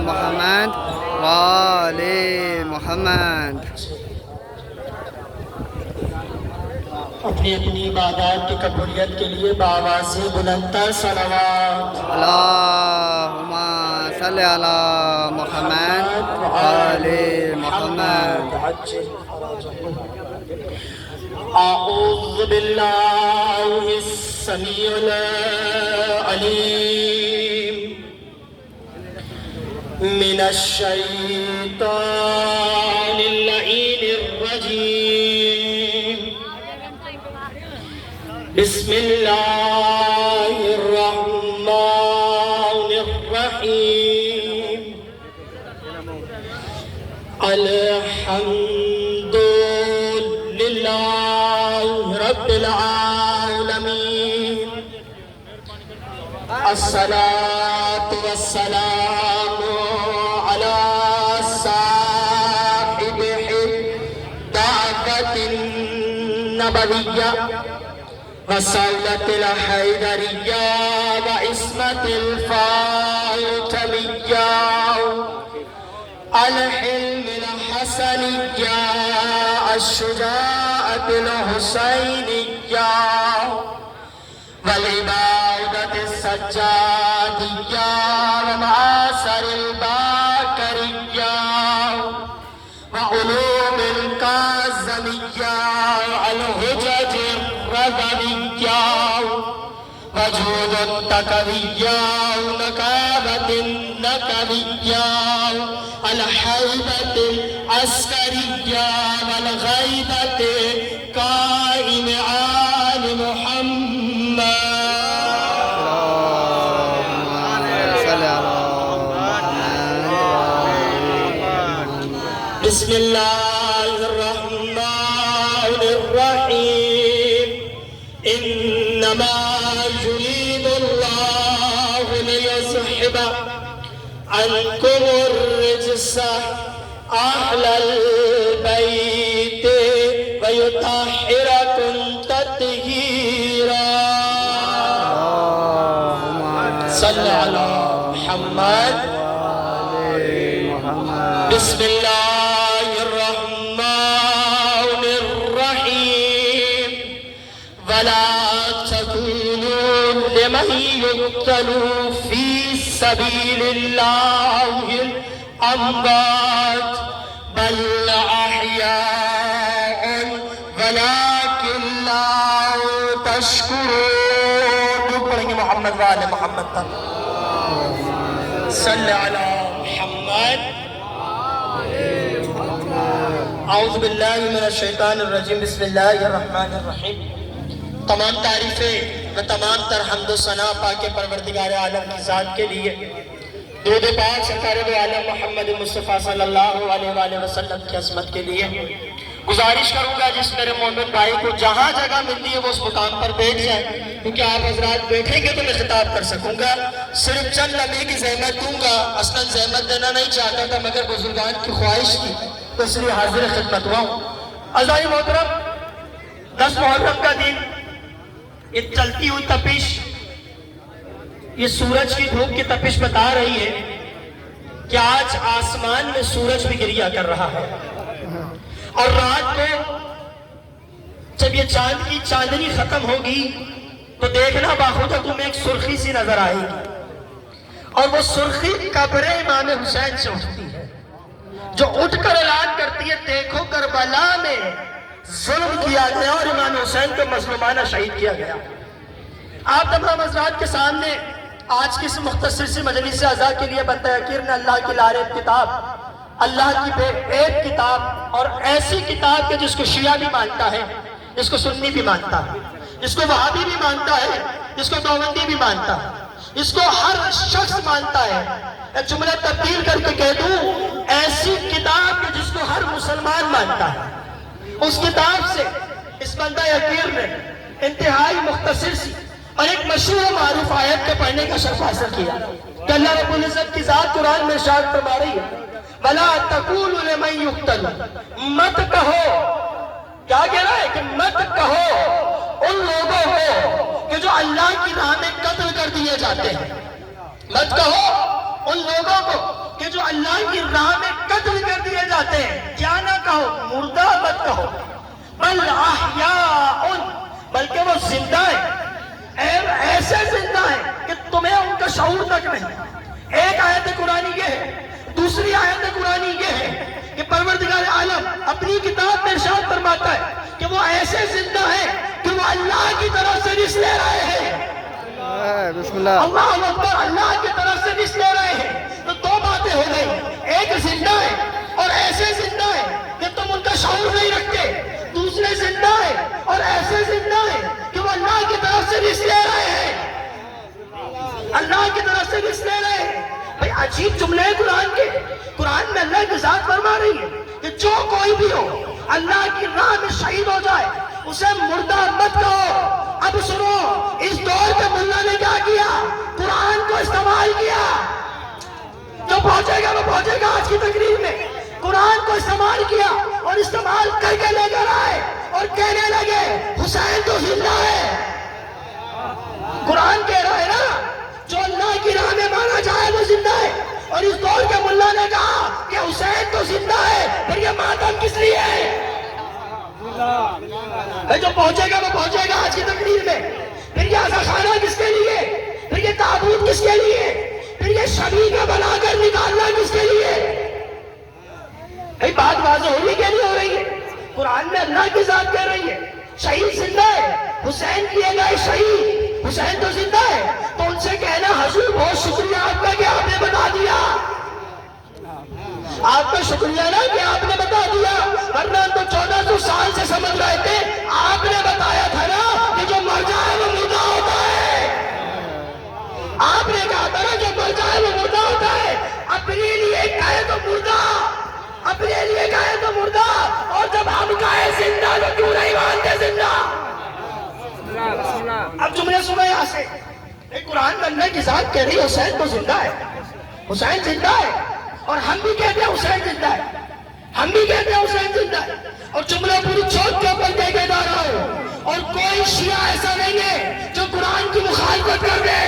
محمد وآل محمد۔ اپنی اپنی عبادات کی قبولیت کے لیے بآواز بلندتر صلوات۔ اللہم صلی علی محمد وآل محمد۔ اعوذ باللہ السمیع العلیم من الشیطان اللعین الرجیم، بسم اللہ الرحمن الرحیم، الحمد للہ رب العالمین، الصلاة والسلام على صاحب الدعوة النبوية وصولة الحيدرية وعصمة الفاطمية، الحلم الحسنية، الشجاعة الحسينية، والعبادة السجادية، ومعاصر الباكرية، وعلوم الكاظمية، الحجج الرضوية، وجود التقوية، ونكابة النكوية، الحيبة العسكرية، والغيبة قائم آل محمد۔ بسم اللہ الرحمن الرحیم، انما یرید اللہ لیذہب عنکم الرجس اہل البیت ویطہرکم تطہیرا۔ صلی علی محمد۔ بسم اللہ الرحمن الرحیم، ولا تکونوا لمن یقتل فی سبیل اللہ اموات بل احیاء ولکن لا تشکرون۔ پڑھیں گے محمد وآل محمد تک۔ صلی علی محمد۔ اعوذ باللہ من الشیطان الرجیم، بسم اللہ الرحمن الرحیم۔ تمام تعریفیں و تمام تر حمد و ثنا پاک پروردگار عالم کی ذات کے لیے، درود پاک سرکار دو عالم محمد مصطفیٰ صلی اللہ علیہ وآلہ وسلم کی عظمت کے لیے گزارش کروں گا جس میرے مومن بھائی کو جہاں جگہ ملتی ہے وہ اس مقام پر بیٹھ جائیں، کیونکہ آپ حضرات بیٹھیں گے تو میں خطاب کر سکوں گا۔ صرف چند لمحے کی زحمت دوں گا، اصلاً زحمت دینا نہیں چاہتا تھا مگر بزرگان کی خواہش تھی تو اس لیے حاضر خدمت ہوا ہوں۔ عزیز محترم، 10 محرم کا دن، یہ چلتی ہوئی تپش، یہ سورج کی دھوپ کی تپش بتا رہی ہے کہ آج آسمان میں سورج بھی گریا کر رہا ہے، اور رات کو جب یہ چاند کی چاندنی ختم ہوگی تو دیکھنا باخودہ تمہیں ایک سرخی سی نظر آئے گی، اور وہ سرخی قبر امام حسین سے اٹھتی ہے، جو اٹھ کر اعلان کرتی ہے دیکھو کربلا میں ظلم کیا گیا اور امام حسین کو مظلومانہ شہید کیا گیا۔ آپ تمام حضرات کے سامنے آج کی اس مختصر سی مجلس اعزاء کے لیے بندہ یقین اللہ کی لارب کتاب، اللہ کی بے عیب کتاب، اور ایسی کتاب کہ جس کو شیعہ بھی مانتا ہے، جس کو سنی بھی مانتا ہے، جس کو وہابی بھی مانتا ہے، جس کو دیوبندی بھی مانتا ہے، جس کو ہر شخص مانتا ہے۔ ایک جملہ تبدیل کر کے کہہ دوں، ایسی کتاب کہ جس کو ہر مسلمان مانتا ہے، اس کتاب سے اس بندہ یقین نے انتہائی مختصر سی اور ایک مشہور و معروف آیت کے پڑھنے کا شرف حاصل کیا کہ اللہ رب العزت کی ذات قرآن میں ارشاد فرما رہی ہے، وَلَا تَقُولُوا لِمَن يُقْتَلُ، مت کہو، کیا کہہ رہا ہے کہ مت کہو ان لوگوں کو کہ جو اللہ کی راہ میں قتل کر دیے جاتے ہیں، مت کہو ان لوگوں کو کہ جو بل احیاء، بلکہ وہ زندہ ہے، ایسے زندہ ہے کہ تمہیں ان کا شعور تک نہیں۔ ایک آیت قرآنی یہ ہے، دوسری آیت قرآنی یہ ہے کہ پروردگار عالم اپنی کتاب میں ارشاد فرماتا ہے کہ وہ ایسے زندہ ہے کہ وہ اللہ کی طرف سے رزق لے رہے ہیں۔ بسم اللہ۔ اللہ اکبر، اللہ کی طرف سے رزق لے رہے ہیں۔ تو دو باتیں ہو گئی، ایک زندہ ہے اور ایسے زندہ ہے کہ تم ان کا شعور نہیں رکھتے، دوسرے زندہ ہے اور ایسے زندہ ہے کہ وہ اللہ کی طرف سے رزق لے رہے ہیں، اللہ کی طرف سے رزق لے رہے ہیں۔ بھئی عجیب جملے ہیں قرآن کے، قرآن میں اللہ کی ذات فرما رہی ہے کہ جو کوئی بھی ہو اللہ کی راہ میں شہید ہو جائے اسے مردہ مت کہو۔ اب سنو، اس دور کے ملا نے کیا کیا؟ قرآن کو استعمال کیا۔ جو پہنچے گا وہ پہنچے گا آج کی تقریر میں۔ قرآن کو استعمال کیا اور استعمال کر کے لے کر آئے اور کہنے لگے حسین تو زندہ ہے۔ قرآن کہہ رہا ہے نا، جو اللہ کی راہ میں مارا جائے وہ زندہ ہے، اور اس دور کے ملا نے کہا کہ حسین تو زندہ ہے، پھر یہ ماتم کس لیے ہے؟ جو پہنچے گا وہ پہنچے گا آج کی تقریر میں۔ پھر یہ عزا خانہ کس کے لیے؟ پھر یہ تابوت کس کے لیے؟ پھر یہ شبیہ کا بنا کر نکالنا کس کے لیے؟ بات واضح ہو رہی کہ نہیں ہو رہی ہے؟ قرآن میں اللہ کی ذات کہہ رہی ہے شہید زندہ ہے، حسین کیے گئے شہید، حسین تو زندہ ہے۔ تو ان سے کہنا حضور بہت شکریہ آپ کا کہ آپ نے بتا دیا، آپ کا شکریہ نا کہ آپ نے بتا دیا، ورنہ تو 1400 سال سے سمجھ رہے تھے۔ آپ نے بتایا تھا نا کہ جو مر جائے وہ مردہ ہوتا ہے، آپ نے کہا تھا نا جو مر جائے وہ مردہ ہوتا ہے۔ اپنے لیے کہے تو مردہ، اپنے لیے کہے تو مردہ، اور جب ہم کہے زندہ تو کیوں نہیں مانتے زندہ؟ اب جملے سنو یہاں سے، قرآن میں اللہ کی ذات کہہ رہی ہے حسین تو زندہ ہے، حسین زندہ ہے، اور ہم بھی کہتے ہیں حسین زندہ ہے، ہم بھی کہتے ہیں حسین زندہ ہے، اور جملہ پوری چوک کے اوپر دے کے جا رہا ہوں، اور کوئی شیعہ ایسا نہیں ہے جو قرآن کی مخالفت کر دے۔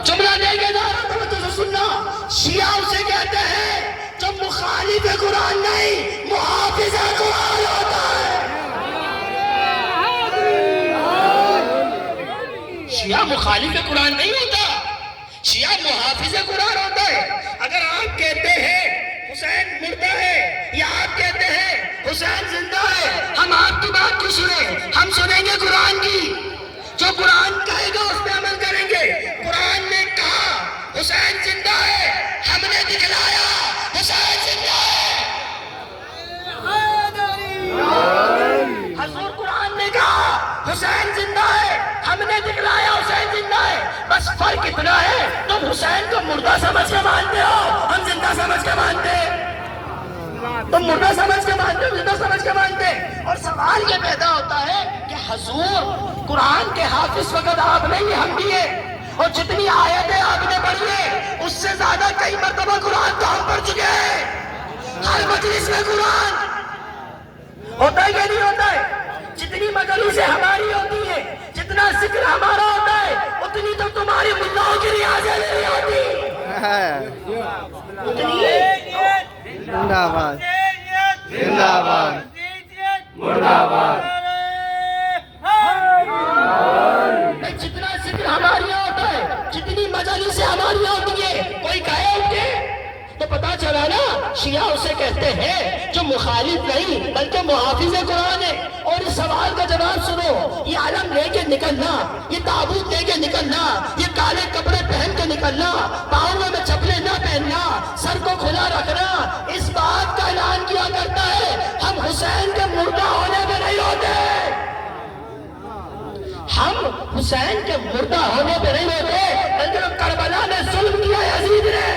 جملہ دے کے جا رہا ہوں، توجہ سے سننا، شیعہ اسے کہتے ہیں جو مخالف قرآن نہیں محافظ قرآن ہوتا ہے۔ شیعہ مخالف قرآن نہیں ہوتا، شیعہ محافظ قرآن ہوتا ہے۔ اگر آپ کہتے ہیں حسین مردہ ہے یا آپ کہتے ہیں حسین زندہ ہے، ہم آپ کی بات کیوں سنیں؟ ہم سنیں گے قرآن کی، جو قرآن کہے گا اس پہ عمل کریں گے۔ قرآن نے کہا حسین زندہ ہے، ہم نے دکھلایا حسین زندہ ہے۔ حضور قرآن نے کہا حسین زندہ ہے، ہم نے دکھلایا حسین زندہ ہے۔ بس فرق اتنا ہے، تم حسین کو مردہ سمجھ کے مانتے ہو، ہم زندہ سمجھ کے مانتے ہیں۔ تم مردہ سمجھ کے مانتے ہو، زندہ سمجھ کے مانتے ہیں۔ اور سوال یہ پیدا ہوتا ہے کہ حضور قرآن کے حافظ وقت آپ نہیں، ہم بھی ہیں، اور جتنی آیتیں آپ نے پڑھی ہیں اس سے زیادہ کئی مرتبہ قرآن تو ہم پڑھ چکے ہیں۔ ہر مجلس میں قرآن ہوتا ہے کہ نہیں ہوتا ہے؟ جتنی مجلسیں ہماری ہوتی ہیں، جتنا ذکر ہمارا ہوتا ہے، اتنی تو تمہاری ملاؤں کی ریاضیں نہیں ہوتی۔ زندہ آباد، زندہ آباد، مردہ آباد۔ جتنا ذکر ہمارے یہاں ہوتا ہے، جتنی مجالسیں ہماری یہاں ہوتی ہیں، کوئی کہے ان کے تو پتا چلا نا شیعہ اسے کہتے ہیں جو مخالف نہیں بلکہ محافظ قرآن ہے۔ اور اس سوال کا جواب سنو، یہ علم لے کے نکلنا، یہ تابوت لے کے نکلنا، یہ کالے کپڑے پہن کے نکلنا، پاؤں میں چپلیں نہ پہننا، سر کو کھلا رکھنا، اس بات کا اعلان کیا کرتا ہے ہم حسین کے مردہ ہونے میں نہیں ہوتے، ہم حسین کے مردہ ہونے پہ نہیں ہوتے، بلکہ جو کربلا میں ظلم کیا یزید نے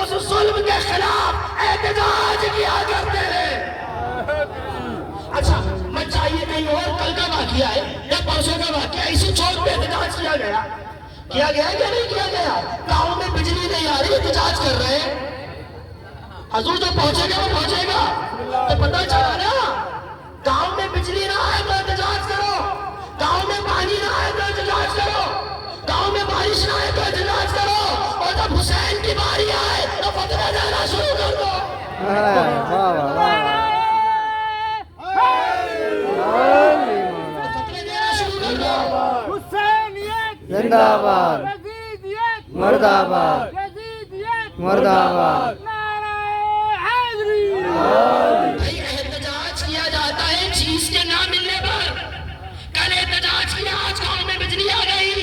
اس ظلم کے خلاف احتجاج کیا کرتے ہیں۔ اچھا مت چاہیے کہیں اور کل کا واقعہ ہے یا پرسوں کا واقعہ، اسی چوک پہ احتجاج کیا گیا کہ نہیں کیا گیا؟ گاؤں میں بجلی نہیں آ رہی، احتجاج کر رہے ہیں۔ حضور جو پہنچے گا وہ پہنچے گا، تو پتہ چلا نا گاؤں میں بجلی نہ آئے تو احتجاج کرو، گاؤں میں پانی نہ آئے تو احتجاج کرو، گاؤں میں بارش نہ آئے تو احتجاج کرو، اور جب حسین کی باری آئے تو فتوی دینا شروع کر دو۔ زندہ باد یزیدیت مرد آباد یزیدیت مرد آباد نعرہ حیدری بھائی احتجاج کیا جاتا ہے چیز کے نہ ملنے پر. کل احتجاج کیا, آج گاؤں میں بجلی آ گئی.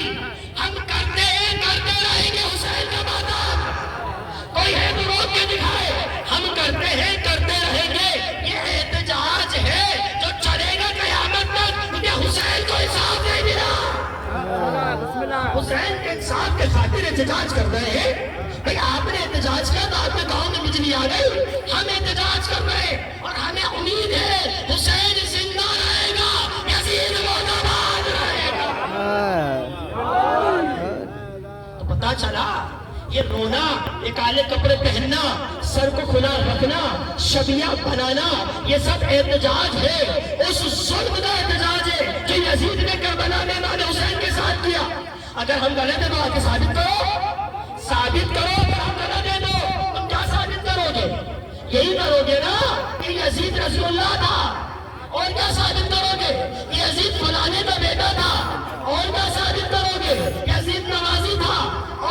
ہم کرتے ہیں, کرتے رہیں گے حسین کا ماتم. کوئی ہے تو روک کے دکھائے. ہم کرتے ہیں, کرتے رہیں گے. یہ احتجاج ہے جو چلے گا قیامت تک, کیونکہ حسین کو انصاف نہیں ملا. حسین کے انصاف کے خاطر احتجاج کر رہے ہیں. بھئی آپ نے احتجاج کیا تو آپ کے گاؤں میں بجلی آ گئی. ہم احتجاج کر رہے ہیں اور ہمیں امید ہے حسین زندہ رہے گا, یزید مرد آباد رہے گا. تو پتا چلا یہ رونا, یہ کالے کپڑے پہننا, سر کو کھلا رکھنا, شبیہ بنانا, یہ سب احتجاج ہے. اس ظلم کا احتجاج ہے جو یزید نے کربلا میں امام حسین کے ساتھ کیا. اگر ہم غلط ہیں تو آ کے ثابت کرو, ثابت کرو. اگر ہم غلط ہیں تو تم کیا ثابت کرو گے؟ یہی کرو گے نا کہ یزید رسول اللہ تھا. اور کیا ثابت کرو گے؟ یزید فلانے کا بیٹا تھا. اور کیا ثابت کرو گے؟ یزید نمازی تھا.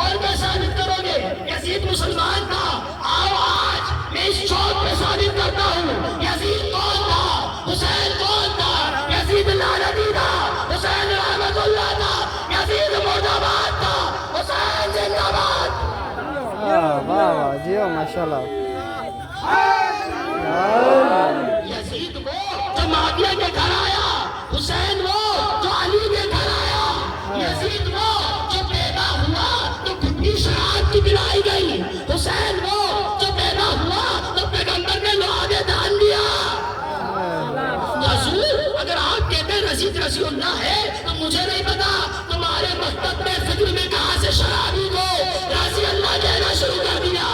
اور کیا ثابت کرو گے؟ یزید مسلمان تھا. آؤ آج میں اس چوک پہ ثابت کرتا ہوں یزید کون تھا, حسین کون تھا. یزید لعنتی تھا, حسین رحمت اللہ تھا. یزید مرد آباد تھا, حسین زندہ باد. واہ واہ جیو ماشاء اللہ. یزید وہ جو معاویہ کے گھر آیا, حسین وہ جو علی کے گھر آیا. یزید وہ جو پیدا ہوا تو کھٹی شراب کی پلائی گئی. حسین وہ جو پیدا ہوا تو پیغمبر نے لوہے دان دیا. حضور اگر آپ کہتے ہیں یزید رسول اللہ ہے تو مجھے نہیں پتا تمہارے مکتب میں فکر میں کہاں سے شرابی کو رضی اللہ کہنا شروع کر دیا.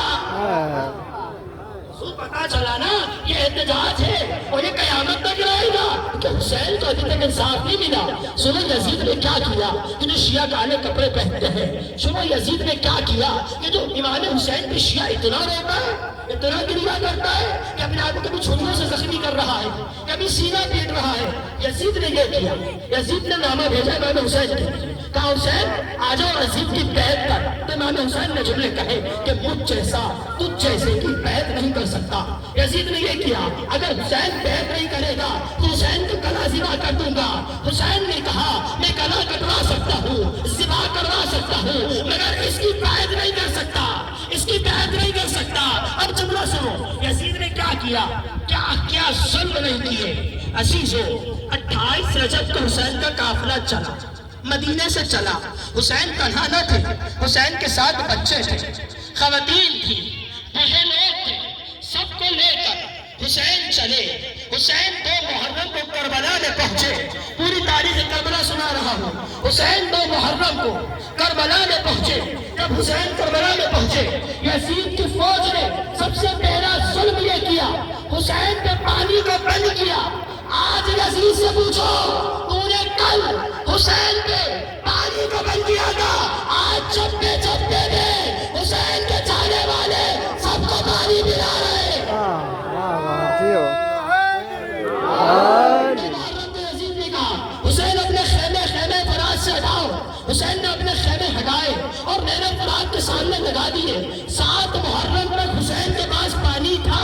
پتا چلا نا یہ احتجاج ہے اور یہ قیامت تک رہے گا کہ حسین کو ابھی تک انصاف نہیں ملا. سنو یزید نے کیا کیا, یہ جو شیعہ کالے کپڑے پہنتے ہیں. سنو یزید نے کیا کیا, یہ جو امام حسین پہ شیعہ اتنا روتا ہے, اتنا گریہ کرتا ہے کہ اپنے آپ کو کبھی چھریوں سے زخمی کر رہا ہے, کبھی سینہ پیٹ رہا ہے. یزید نے یہ کیا, یزید نے نامہ بھیجا امام حسین کے, کہا حسین آ جاؤ یزید کی بیعت کر. تو امام حسین نے جملے کہے کہ مجھ جیسا تجھ جیسے کی بیعت نہیں کر سکتا. یزید نے یہ کیا, اگر حسین بیعت نہیں کرے گا تو حسین کو کلا ذبح کر دوں گا. حسین نے کہا میں کلا کٹوا سکتا ہوں, ذبح کروا سکتا ہوں, مگر اس کی بیعت نہیں کر سکتا, اس کی بیعت نہیں کر سکتا. اب جملہ سنو یزید نے کیا کیا, کیا کیا ظلم نہیں کیے. عزیزو 28 رجب کو حسین کا قافلہ چلا, مدینے سے چلا. حسین تنہا نہ تھے, حسین کے ساتھ بچے تھے, خواتین تھی, بہنیں تھے, سب کو لے کر حسین چلے. حسین 2 محرم کو کربلا میں پہنچے. پوری تاریخ کربلا سنا رہا ہوں. حسین 2 محرم کو کربلا میں پہنچے. جب حسین کربلا میں پہنچے, یزید کی فوج نے سب سے پہلا ظلم یہ کیا, حسین پہ پانی کو بند کیا. آج یزید سے پوچھو تو نے کل حسین پہ پانی کو بند کیا تھا. آج چپے چپے میں حسین کے چاہنے والے سب کو پانی پلا رہے. حسین اپنے خیمے فرات سے ہٹاؤ. حسین نے اپنے خیمے ہٹائے اور میرے فرات کے سامنے لگا دیے. 7 محرم تک حسین کے پاس پانی تھا.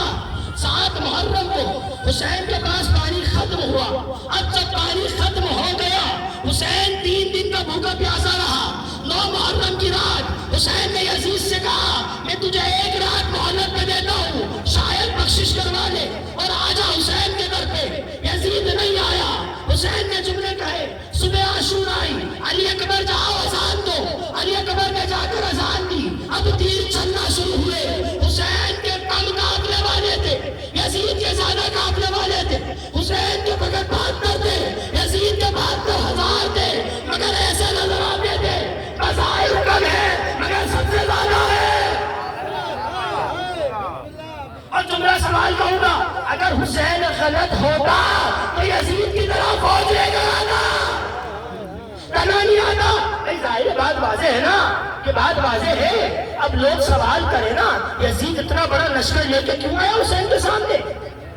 7 محرم کو حسین کے پاس پانی ختم ہوا. اب جب پانی ختم ہو گیا, حسین 3 دن کا بھوکا پیاسا رہا. 9 محرم کی رات حسین نے یزید سے کہا میں تجھے 1 رات مہلت میں دیتا ہوں, شاید بخشش کروا لے اور آجا حسین کے در پہ. یزید نہیں آیا. حسین نے جملے کہے, صبح عاشور آئی, علی اکبر جاؤ اذان دو. علی اکبر نے جا کر اذان دی. اب تیر چلنا شروع ہوئے. حسین کے کم قافلے والے تھے, یزید کے زیادہ قافلے والے تھے. حسین کے بغیر 72 تھے, یزید کے 72,000 تھے, مگر ایسے نظر آتے تھے بظاہر کم ہے مگر سب سے زیادہ ہے. اور تمہارا سوال کہوں گا, اگر حسین غلط ہوتا تو یزید کی طرح فوج لے کر آتا, تنہا نہیں آتا. ظاہر بات واضح ہے نا, کہ بات واضح ہے. اب لوگ سوال کریں نا, یزید اتنا بڑا لشکر لے کے کیوں آیا حسین کے سامنے؟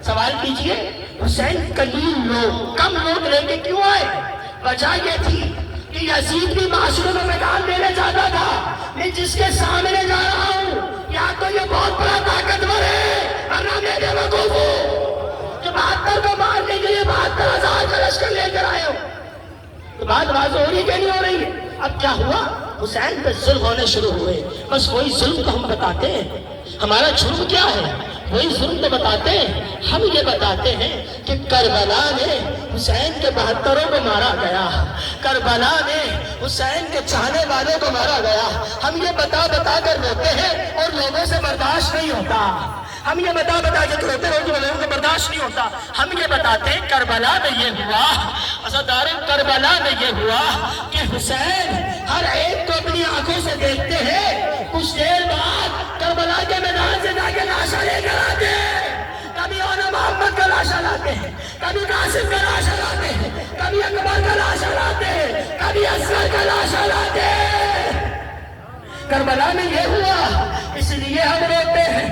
سوال کیجئے, حسین قلیل لوگ, کم لوگ لے کے کیوں آئے؟ وجہ یہ تھی کہ یزید بھی معاشرے میں میدان دینے جاتا تھا، میں جس کے سامنے جا رہا ہوں یا تو یہ بہت بڑا طاقتور ہے ورنہ میں بے وقوف ہوں جو 72 کو مارنے کے لیے 72,000 کا لشکر لے کر آئے ہو۔ تو بات واضح ہو رہی کہ نہیں ہو رہی ہے؟ اب کیا ہوا؟ حسین پہ ظلم ہونے شروع ہوئے، بس وہی ظلم کو ہم بتاتے ہیں۔ ہمارا جرم کیا ہے؟ وہی ظلم تو بتاتے ہیں۔ ہم یہ بتاتے ہیں کہ کربلا میں حسین کے 72 کو مارا گیا، کربلا میں حسین کے چاہنے والوں کو مارا گیا۔ ہم یہ بتا کر روتے ہیں اور لوگوں سے برداشت نہیں ہوتا۔ ہم یہ بتا کے روتے ہیں کہ لوگوں کو برداشت نہیں ہوتا۔ ہم یہ بتاتے ہیں کربلا میں یہ ہوا، عزادار کربلا میں یہ ہوا کہ حسین ہر ایک کو اپنی آنکھوں سے دیکھتے ہیں، کچھ دیر بعد کربلا کے میدان سے جا کے لاشا لے کر آتے ہیں۔ کبھی اونا محمد کا لاشا لاتے ہیں، کبھی قاسم کا لاشا لاتے ہیں، کبھی اکبر کا لاشا لاتے ہیں، کبھی اصغر کا لاشا لاتے ہیں۔ کربلا میں یہ ہوا، اس لیے ہم روتے ہیں۔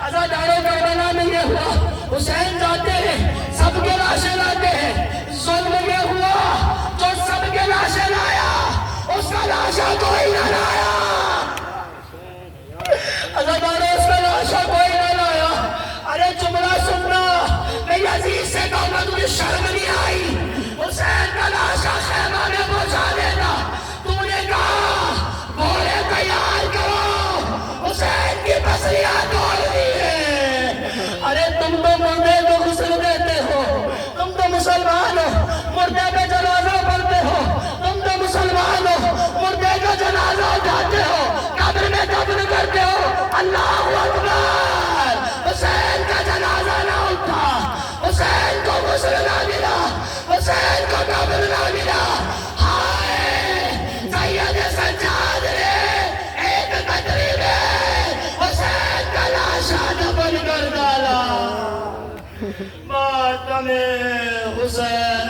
عزاداروں کربلا میں یہ ہوا، حسین جاتے ہیں سب کے لاشیں لاتے ہیں۔ ظلم یہ ہوا جو سب کے لاشیں لایا اس کا لاشا کوئی نہ لایا، عزاداروں اس کا لاشا کوئی نہ لایا۔ ارے جملہ سننا، میں یزید سے کہوں گا تجھے شرم نہیں آئی؟ حسین کا لاشا خیمہ میں پہنچا دیتا، تو نے کہا گھوڑے تیار کرو، حسین کی پسلیاں توڑ دی ہے۔ ارے تم تو مردے کو غسل دیتے ہو، تم تو مسلمان ہو، مردے پہ جنازہ پڑھتے ہو، تم تو مسلمان ہو، مردے کا جنازہ اٹھاتے ہو، قبر میں دفن کرتے ہو۔ اللہ اکبر! حسین کا جنازہ نہ اٹھا، حسین کو غسل نہ ملا، حسین کو قبر نہ ملا۔ ہائے سید سجاد نے ایک قطری میں حسین کا لاشا دفن کر ڈالا۔ ماتم حسین۔